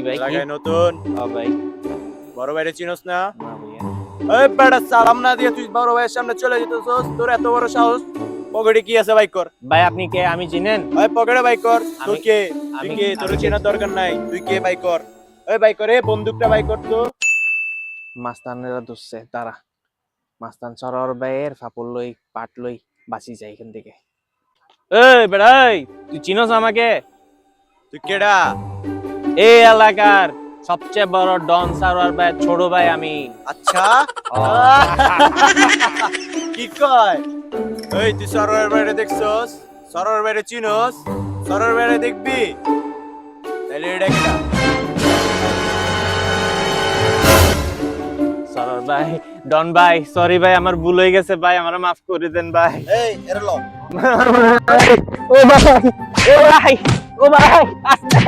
ভাই কি এলাকায় নতুন ভাই বড় ভাইরে চিনোস না? না ভাইয়া এই বেটা সালাম না দিয়ে তুই বড় ভাইয়ের সামনে চলে যেতেছস, তোর এত বড় সাহস? পকেটে কি আছে বাইক কর। ভাই আপনি কে আমি চিনেন ওই পকেটে বাইক কর। তুই আমি- কে? তুই আমি- কে? তোর আমি- চেনার দরকার নাই। তুই কে? বাইক কর। ওই বাইক করে বন্দুকটা বাইক কর তো। মাস্তানেরা দুসছে তারা মাস্তান সরোয়ার ভাইয়ের ফাপল লই পাট লই বাঁচি যায় এখান থেকে। এই বেড়াই তুই চিনোস আমাকে? তুই কেডা? এই এলাকার সবচেয়ে বড় ডন সরোয়ার ভাই ছোট ভাই আমি। আচ্ছা ও। কি কয়? এই তুই সরোয়ার বাইরে দেখছস? সরোয়ার বাইরে চিনোস? সরোয়ার বাইরে দেখবি? তাহলে এটা একটা সরোয়ার ভাই ডন ভাই সরি ভাই আমার ভুল হয়ে গেছে ভাই আমার মাফ করে দেন ভাই। এই এর ল ও ভাই ও ভাই ও ভাই আস্তে